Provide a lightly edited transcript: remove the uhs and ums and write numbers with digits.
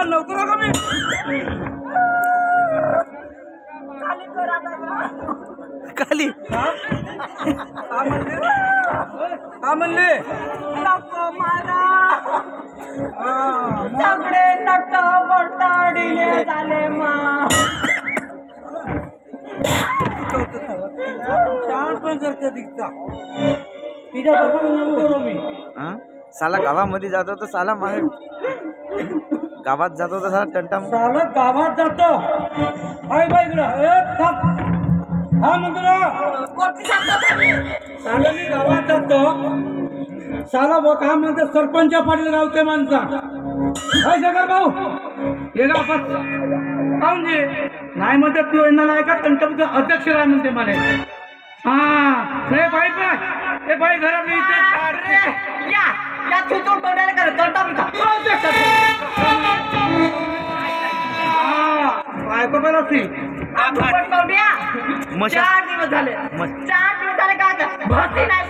लवकर नका मी खाली का म्हणले नको मारा सगळे नट बटाडीले झाले मा शांत पण करते दिसता तिच्या बरोबर मी साला गावामध्ये जातो तर साला गावात जातो तर साला टंटा साला गावात जातो हाय बाई हा म्हणतो साला मी गावात जातो साला बघ हा म्हणतो सरपंच पाटील गावचे माणसा हाय जगर भाऊ हे गाव काऊन जे नाही म्हणते तू येणार आहे का तंटबद्ध अध्यक्ष राय म्हणते मला हा हे बाई हे बाई घरात या चुतून तोंडाला कर बायको पण असती 4 दिवस झाले 4 दिवस झाले काय भरती नाही